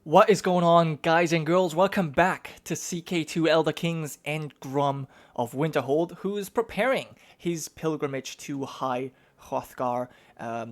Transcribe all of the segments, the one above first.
What is going on, guys and girls? Welcome back to CK2 Elder Kings and Gromm of Winterhold, who is preparing his pilgrimage to High Hrothgar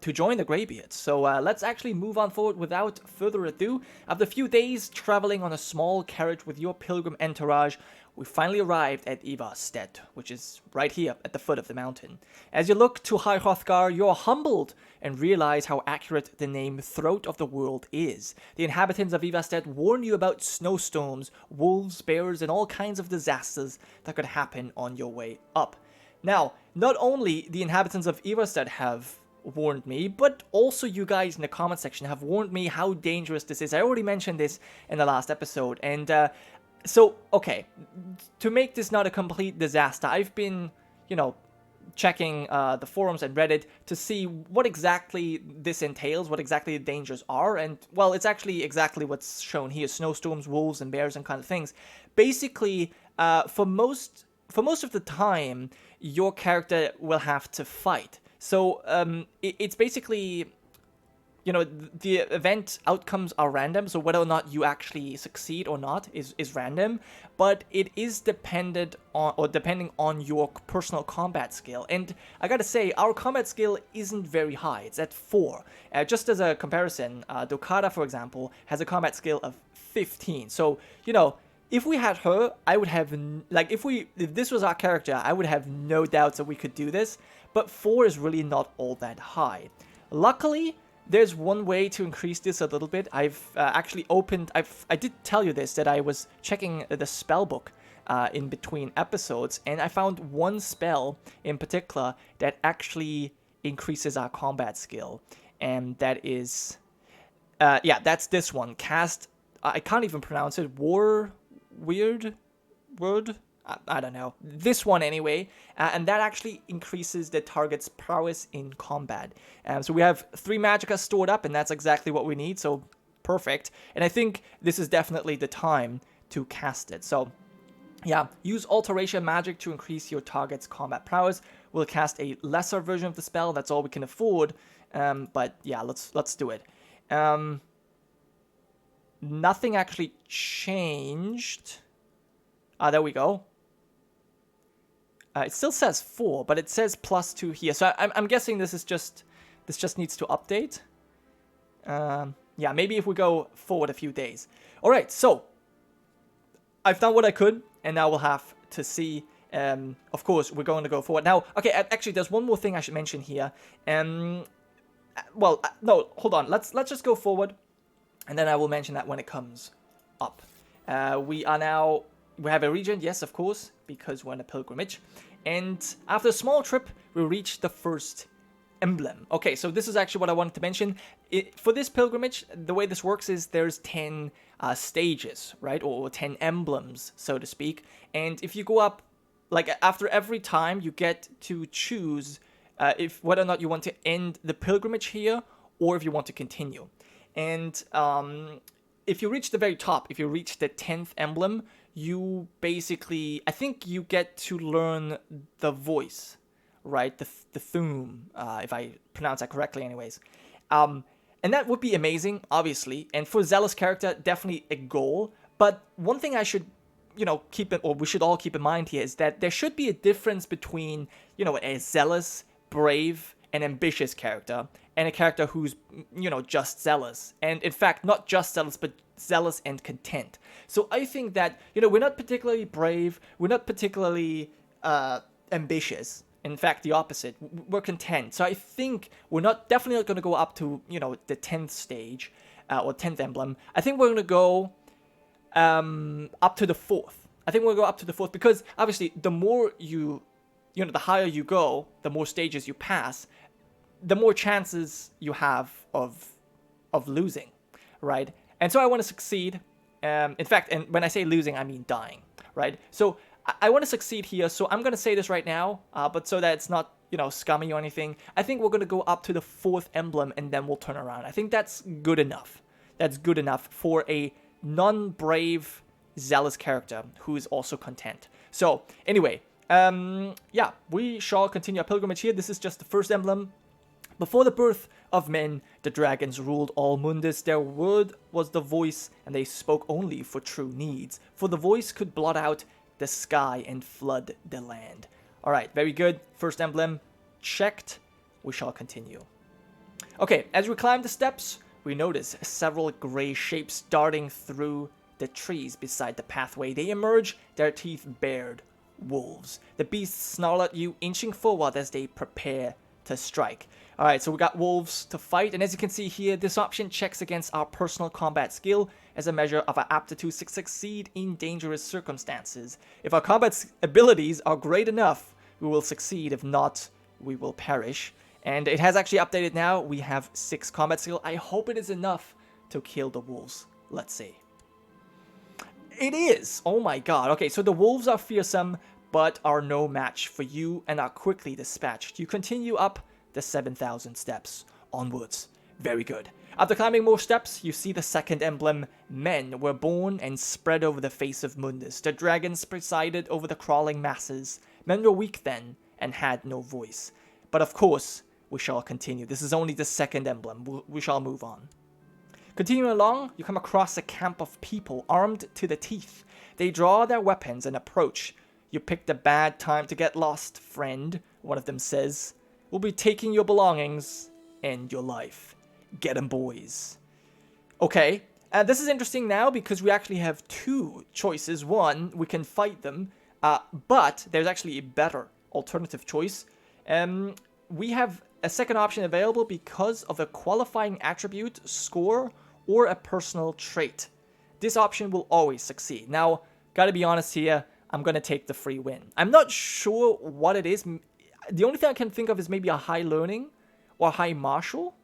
to join the Greybeards. So let's actually move on forward without further ado. After a few days traveling on a small carriage with your pilgrim entourage, we finally arrived at Ivarstead, which is right here at the foot of the mountain. As you look to High Hrothgar, you're humbled and realize how accurate the name Throat of the World is. The inhabitants of Ivarstead warn you about snowstorms, wolves, bears, and all kinds of disasters that could happen on your way up. Now, not only the inhabitants of Ivarstead have warned me, but also you guys in the comment section have warned me how dangerous this is. I already mentioned this in the last episode, and so, okay, to make this not a complete disaster, I've been, checking the forums and Reddit to see what exactly this entails, what exactly the dangers are, and, well, it's actually exactly what's shown here: snowstorms, wolves, and bears, and kind of things. Basically, for most of the time, your character will have to fight. So, it's basically, the event outcomes are random, so whether or not you actually succeed or not is random, but it is dependent on, or depending on your personal combat skill. And I gotta say, our combat skill isn't very high. It's at 4. Just as a comparison, Dokada, for example, has a combat skill of 15. So, if we had her, I would have, if this was our character, I would have no doubts that we could do this, but 4 is really not all that high. Luckily, there's one way to increase this a little bit. I've actually opened, I did tell you this, that I was checking the spell book in between episodes, and I found one spell in particular that actually increases our combat skill, and that is, that's this one. Cast, I can't even pronounce it, Weird Word? I don't know. This one anyway, and that actually increases the target's prowess in combat. So we have 3 magicka stored up, and that's exactly what we need, so perfect. And I think this is definitely the time to cast it. So yeah, use alteration magic to increase your target's combat prowess. We'll cast a lesser version of the spell, that's all we can afford. But yeah, let's do it. Nothing actually changed. There we go. It still says 4, but it says +2 here. So I'm guessing this just needs to update. Yeah, maybe if we go forward a few days. All right, so I've done what I could, and now we'll have to see. Of course, we're going to go forward now. Okay, actually, there's one more thing I should mention here. Well, no, hold on. Let's just go forward, and then I will mention that when it comes up. We have a regent, yes, of course, because we're on a pilgrimage. And after a small trip, we reached the first emblem. Okay, so this is actually what I wanted to mention. For this pilgrimage, the way this works is there's 10 stages, right? Or 10 emblems, so to speak. And if you go up, after every time, you get to choose whether or not you want to end the pilgrimage here, or if you want to continue. And if you reach the very top, if you reach the 10th emblem, you basically, I think you get to learn the voice, right? The thum, if I pronounce that correctly anyways. And that would be amazing, obviously. And for Zealous character, definitely a goal. But one thing I should, we should all keep in mind here is that there should be a difference between, a zealous, brave, and ambitious character, and a character who's, just zealous. And in fact, not just zealous, but zealous and content. So I think that, we're not particularly brave, we're not particularly ambitious. In fact, the opposite. We're content. So I think we're definitely not going to go up to, the 10th stage, or 10th emblem. I think we're going to go up to the 4th. I think we'll go up to the 4th, because obviously the more the higher you go, the more stages you pass, the more chances you have of losing, right? And so I want to succeed. In fact, and when I say losing, I mean dying, right? So I want to succeed here, so I'm going to say this right now, but so that it's not, scummy or anything. I think we're going to go up to the 4th emblem, and then we'll turn around. I think that's good enough. That's good enough for a non-brave, zealous character who is also content. So, anyway, yeah, we shall continue our pilgrimage here. This is just the first emblem. Before the birth of men, the dragons ruled all Mundus. Their word was the voice, and they spoke only for true needs. For the voice could blot out the sky and flood the land. Alright, very good. First emblem checked. We shall continue. Okay, as we climb the steps, we notice several gray shapes darting through the trees beside the pathway. They emerge, their teeth bared. Wolves. The beasts snarl at you, inching forward as they prepare to strike. Alright, so we got wolves to fight, and as you can see here, this option checks against our personal combat skill as a measure of our aptitude to succeed in dangerous circumstances. If our combat abilities are great enough, we will succeed. If not, we will perish. And it has actually updated now. We have 6 combat skill. I hope it is enough to kill the wolves. Let's see. It is! Oh my god. Okay, so the wolves are fearsome, but are no match for you and are quickly dispatched. You continue up the 7,000 steps. Onwards. Very good. After climbing more steps, you see the second emblem. Men were born and spread over the face of Mundus. The dragons presided over the crawling masses. Men were weak then, and had no voice. But of course, we shall continue. This is only the second emblem. We shall move on. Continuing along, you come across a camp of people armed to the teeth. They draw their weapons and approach. You picked a bad time to get lost, friend, one of them says. We'll be taking your belongings and your life. Get 'em, boys. Okay, this is interesting now because we actually have 2 choices. One, we can fight them, but there's actually a better alternative choice. We have a second option available because of a qualifying attribute, score, or a personal trait. This option will always succeed. Now, gotta be honest here, I'm gonna take the free win. I'm not sure what it is. The only thing I can think of is maybe a high learning or high martial.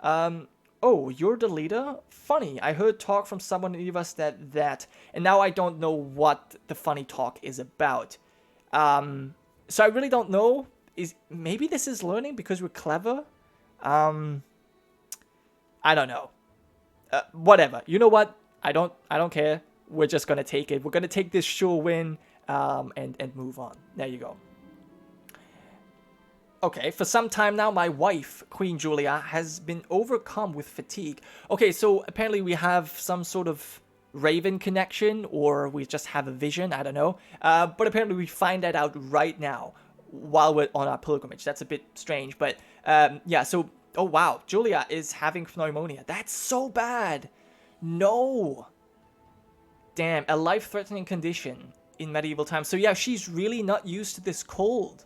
Oh, you're the leader? Funny. I heard talk from someone in us that, and now I don't know what the funny talk is about. So I really don't know. Maybe this is learning because we're clever? I don't know. Whatever. You know what? I don't care. We're just gonna take it. We're gonna take this sure win and move on. There you go. Okay, for some time now, my wife, Queen Julia, has been overcome with fatigue. Okay, so apparently we have some sort of Raven connection, or we just have a vision, I don't know. But apparently we find that out right now while we're on our pilgrimage. That's a bit strange, but yeah, so, oh wow, Julia is having pneumonia. That's so bad. No. Damn, a life-threatening condition in medieval times. So yeah, she's really not used to this cold.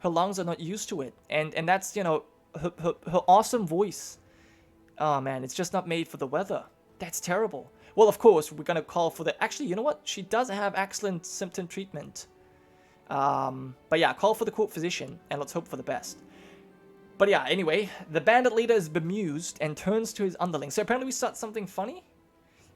Her lungs are not used to it. And that's, you know, her awesome voice. Oh man, it's just not made for the weather. That's terrible. Well, of course, we're gonna call for the... Actually, you know what? She does have excellent symptom treatment. But yeah, call for the court physician, and let's hope for the best. But yeah, anyway, the bandit leader is bemused and turns to his underling. So apparently we start something funny?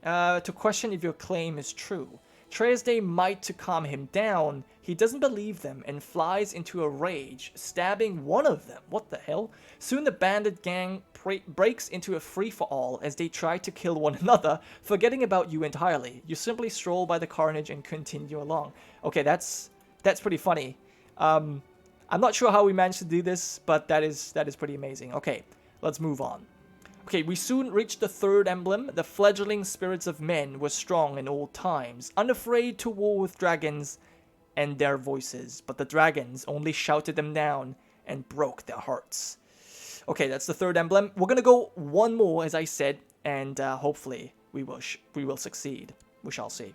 To question if your claim is true. Tries they might to calm him down. He doesn't believe them and flies into a rage, stabbing one of them. What the hell? Soon the bandit gang breaks into a free-for-all as they try to kill one another, forgetting about you entirely. You simply stroll by the carnage and continue along. Okay, that's pretty funny. I'm not sure how we managed to do this, but that is pretty amazing. Okay, let's move on. Okay, we soon reached the third emblem. The fledgling spirits of men were strong in old times, unafraid to war with dragons and their voices. But the dragons only shouted them down and broke their hearts. Okay, that's the third emblem. We're gonna go one more, as I said, and hopefully we will succeed. We shall see.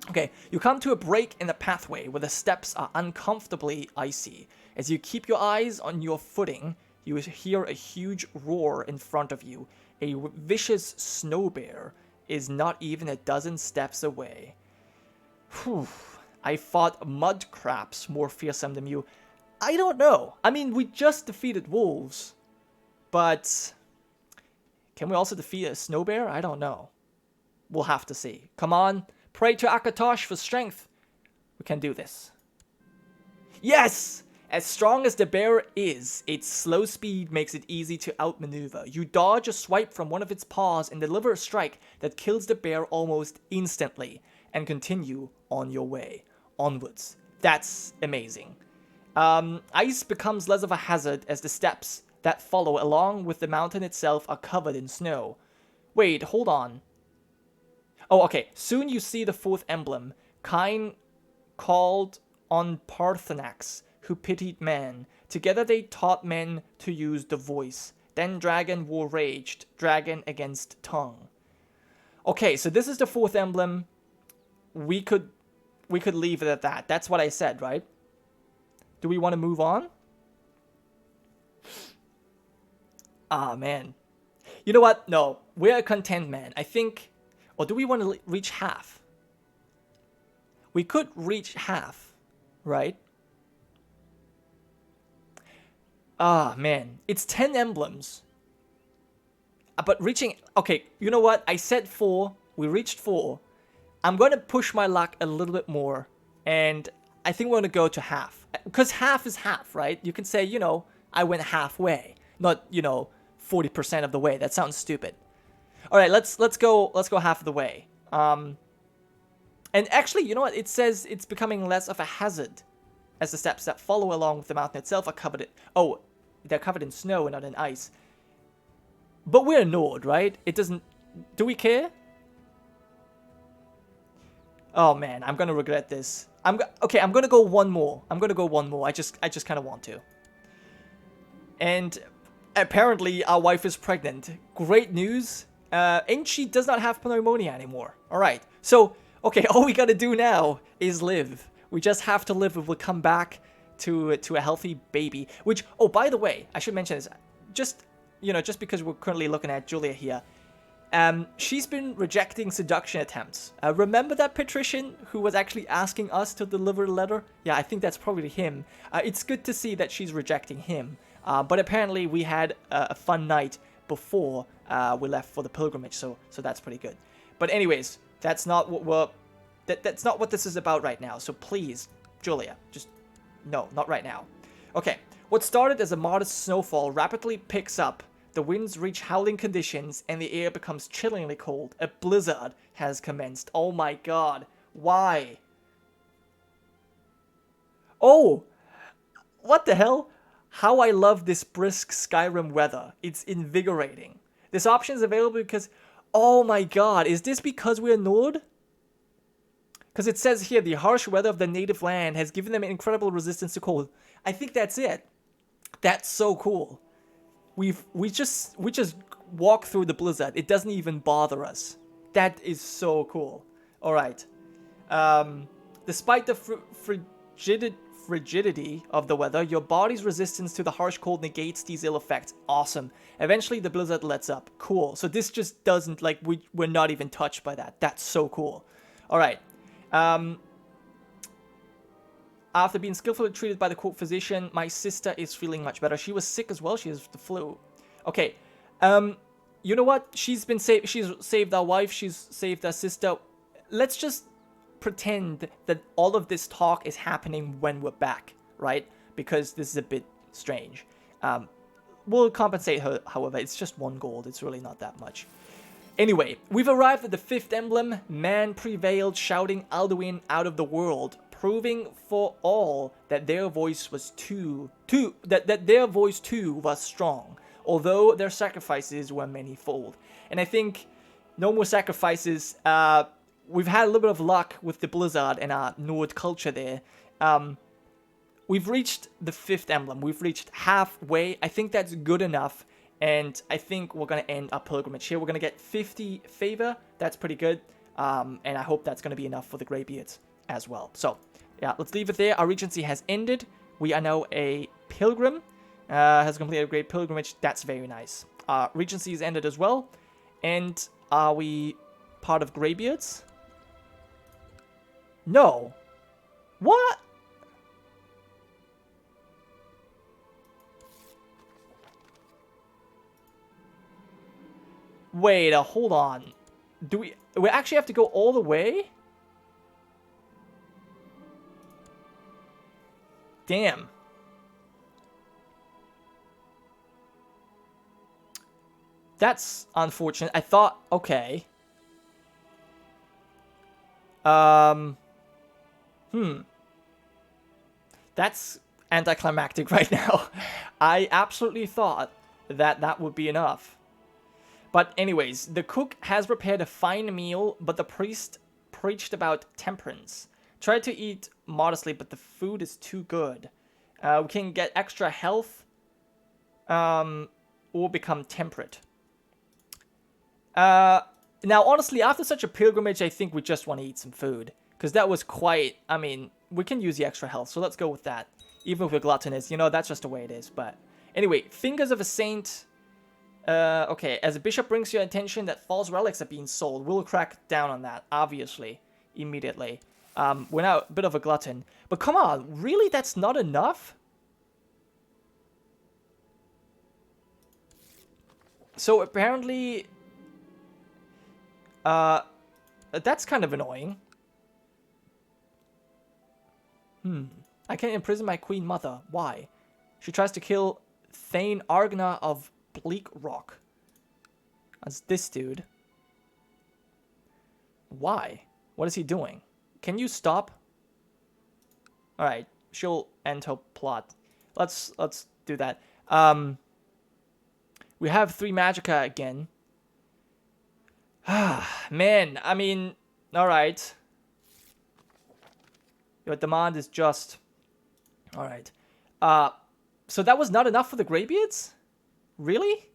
Okay, you come to a break in the pathway where the steps are uncomfortably icy. As you keep your eyes on your footing, you hear a huge roar in front of you. A vicious snow bear is not even a dozen steps away. Whew. I thought mud crabs more fearsome than you. I don't know. I mean, we just defeated wolves. But can we also defeat a snow bear? I don't know. We'll have to see. Come on. Pray to Akatosh for strength. We can do this. Yes! As strong as the bear is, its slow speed makes it easy to outmaneuver. You dodge a swipe from one of its paws and deliver a strike that kills the bear almost instantly, and continue on your way. Onwards. That's amazing. Ice becomes less of a hazard as the steps that follow along with the mountain itself are covered in snow. Wait, hold on. Oh, okay. Soon you see the fourth emblem. Kine called on Parthenax, who pitied men. Together they taught men to use the voice. Then dragon war raged, dragon against tongue. Okay, so this is the fourth emblem. We could leave it at that. That's what I said, right? Do we want to move on? Ah, man. You know what? No, we're content, man. I think... Or do we want to reach half? We could reach half, right? Ah, man. It's 10 emblems. But reaching... Okay, you know what? I said 4. We reached 4. I'm going to push my luck a little bit more. And I think we're going to go to half. Because half is half, right? You can say, you know, I went halfway. Not, you know, 40% of the way. That sounds stupid. All right, let's go half of the way. And actually, you know what? It says it's becoming less of a hazard as the steps that follow along with the mountain itself are covered in... Oh, they're covered in snow and not in ice. But we're a Nord, right? It doesn't... Do we care? Oh man, I'm gonna regret this. Okay, I'm gonna go one more. I just kind of want to. And apparently our wife is pregnant. Great news. And she does not have pneumonia anymore. All right. So, okay, all we gotta do now is live. We just have to live and we'll come back to a healthy baby. Which, oh, by the way, I should mention this. Just, you know, just because we're currently looking at Julia here. She's been rejecting seduction attempts. Remember that patrician who was actually asking us to deliver a letter? Yeah, I think that's probably him. It's good to see that she's rejecting him. But apparently we had a fun night before we left for the pilgrimage, so that's pretty good. But anyways, that's not what that's not what this is about right now. So please, Julia, just no, not right now. Okay, what started as a modest snowfall rapidly picks up. The winds reach howling conditions, and the air becomes chillingly cold. A blizzard has commenced. Oh my god. Why? Oh! What the hell? How I love this brisk Skyrim weather. It's invigorating. This option is available because... Oh my god, is this because we're Nord? Because it says here, the harsh weather of the native land has given them incredible resistance to cold. I think that's it. That's so cool. We just walk through the blizzard. It doesn't even bother us. That is so cool. All right. Despite the frigidity of the weather, your body's resistance to the harsh cold negates these ill effects. Awesome. Eventually, the blizzard lets up. Cool. So this just doesn't, like, we're not even touched by that. That's so cool. All right. After being skillfully treated by the court physician, my sister is feeling much better. She was sick as well. She has the flu. Okay. You know what? She's saved our wife. She's saved our sister. Let's just pretend that all of this talk is happening when we're back, right? Because this is a bit strange. We'll compensate her, however. It's just 1 gold. It's really not that much. Anyway, we've arrived at the 5th emblem. Man prevailed, shouting Alduin out of the world, proving for all that their voice was that their voice too was strong, although their sacrifices were manyfold. And I think no more sacrifices. We've had a little bit of luck with the blizzard and our Nord culture there. We've reached the 5th emblem. We've reached halfway. I think that's good enough. And I think we're going to end our pilgrimage here. We're going to get 50 favor. That's pretty good. And I hope that's going to be enough for the Greybeards as well. So, yeah, let's leave it there. Our regency has ended. We are now a pilgrim. Has completed a great pilgrimage. That's very nice. Regency is ended as well. And are we part of Greybeards? No. What? Wait, hold on. Do we actually have to go all the way? Damn. That's unfortunate. I thought, okay. That's anticlimactic right now. I absolutely thought that that would be enough. But anyways, the cook has prepared a fine meal, but the priest preached about temperance. Tried to eat modestly, but the food is too good. We can get extra health, or become temperate. Now, honestly, after such a pilgrimage, I think we just want to eat some food. Because that was quite, I mean, we can use the extra health, so let's go with that. Even if we're gluttonous, you know, that's just the way it is. But anyway, Fingers of a Saint. Okay, as a bishop brings your attention that false relics are being sold, we'll crack down on that, obviously, immediately. We're now a bit of a glutton. But come on, really? That's not enough? So apparently... that's kind of annoying. I can't imprison my queen mother. Why? She tries to kill Thane Argna of Bleak Rock. That's this dude. Why? What is he doing? Can you stop? Alright, she'll end her plot. Let's do that. We have 3 Magicka again. Man, I mean, alright. Your demand is just... Alright. So that was not enough for the Greybeards? Really?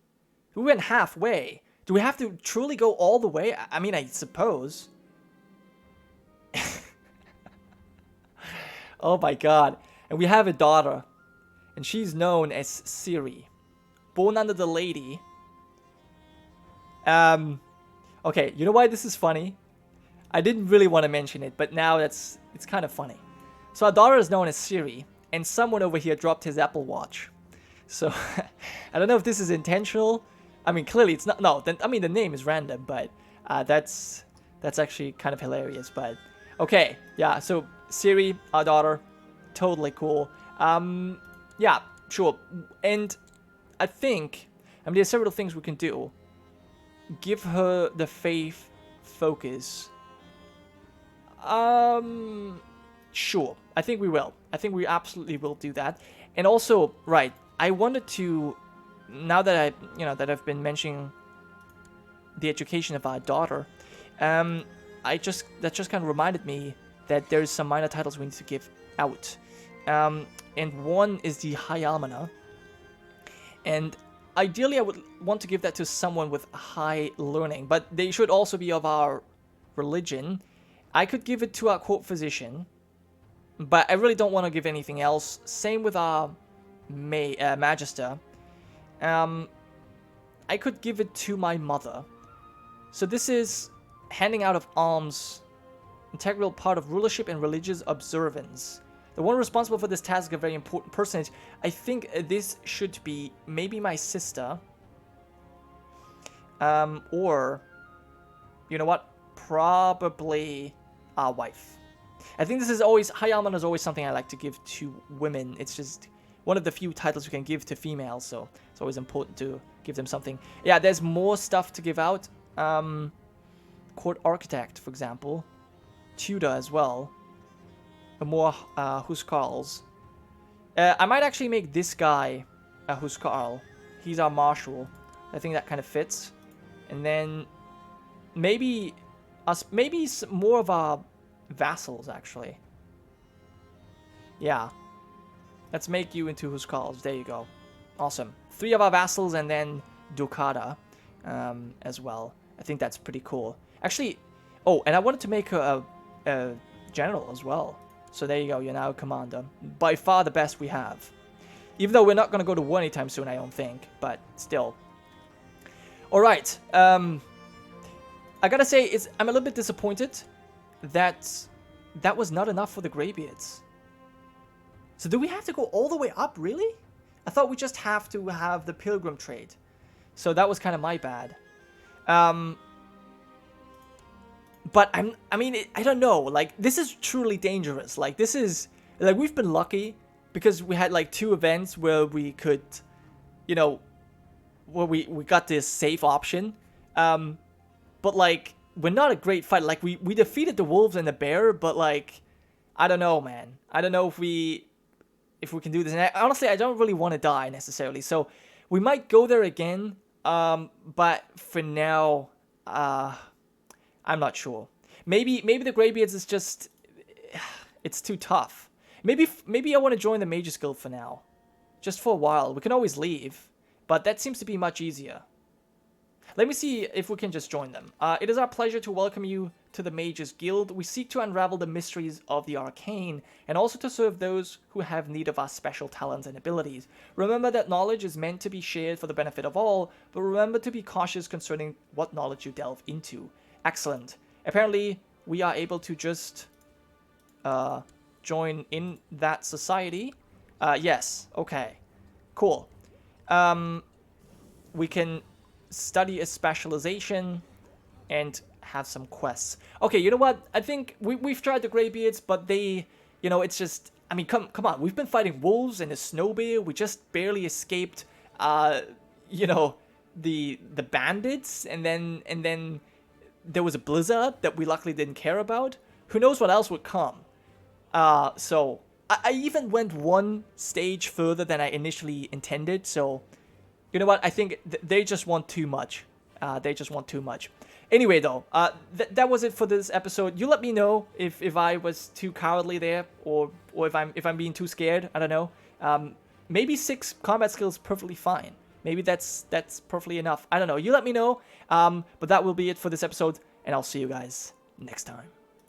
We went halfway. Do we have to truly go all the way? I mean, I suppose. Oh my god. And we have a daughter. And she's known as Siri. Born under the lady. Okay, you know why this is funny? I didn't really want to mention it, but now it's kind of funny. So our daughter is known as Siri, and someone over here dropped his Apple Watch. So, I don't know if this is intentional. I mean, clearly it's not. No, I mean, the name is random, but that's actually kind of hilarious. But, okay, yeah, so Siri, our daughter, totally cool. Yeah, sure. And I think, I mean, there's several things we can do. Give her the faith focus. Sure. I think we will. I think we absolutely will do that. And also, right, I wanted to, now that I've been mentioning the education of our daughter, that just kind of reminded me that there's some minor titles we need to give out. And one is the High Almoner. And ideally, I would want to give that to someone with high learning, but they should also be of our religion. I could give it to our court physician, but I really don't want to give anything else. Same with our magister. I could give it to my mother. So this is handing out of alms, integral part of rulership and religious observance. The one responsible for this task is a very important personage. I think this should be maybe my sister. Or, you know what? Probably our wife. I think this is always, High Almoner is always something I like to give to women. It's just one of the few titles we can give to females, so it's always important to give them something. Yeah, there's more stuff to give out. Court Architect, for example. Tutor as well. More Huskarls. I might actually make this guy a Huskarl. He's our marshal. I think that kind of fits. And then maybe more of our vassals, actually. Yeah. Let's make you into Huskarls. There you go. Awesome. 3 of our vassals and then Ducata as well. I think that's pretty cool. Actually, oh, and I wanted to make her a general as well. So there you go, you're now a commander. By far the best we have. Even though we're not going to go to war anytime soon, I don't think. But still. Alright. I gotta say, I'm a little bit disappointed that that was not enough for the Greybeards. So do we have to go all the way up, really? I thought we just have to have the pilgrim trade. So that was kind of my bad. But I mean, I don't know. Like, this is truly dangerous. Like, this is, like, we've been lucky because we had like 2 events where we could, you know, where we got this safe option. But like, we're not a great fighter. Like, we defeated the wolves and the bear, but like, I don't know, man. I don't know if we if we can do this. And honestly, I don't really want to die necessarily, so we might go there again. But for now, I'm not sure. Maybe the Greybeards is just, it's too tough. Maybe I want to join the Mages Guild for now, just for a while. We can always leave, but that seems to be much easier. Let me see if we can just join them. It is our pleasure to welcome you to the Mages Guild. We seek to unravel the mysteries of the arcane, and also to serve those who have need of our special talents and abilities. Remember that knowledge is meant to be shared for the benefit of all, but remember to be cautious concerning what knowledge you delve into. Excellent. Apparently, we are able to just join in that society. Yes, okay. Cool. We can study a specialization and have some quests. Okay, you know what? I think we've tried the Greybeards, but they, you know, it's just, I mean, come on. We've been fighting wolves and a snow bear. We just barely escaped, you know, the bandits, and then there was a blizzard that we luckily didn't care about. Who knows what else would come? So I even went one stage further than I initially intended, so you know what? I think they just want too much. They just want too much. Anyway, though, that was it for this episode. You let me know if I was too cowardly there, or if I'm being too scared. I don't know. Maybe 6 combat skills perfectly fine. Maybe that's perfectly enough. I don't know. You let me know. But that will be it for this episode, and I'll see you guys next time.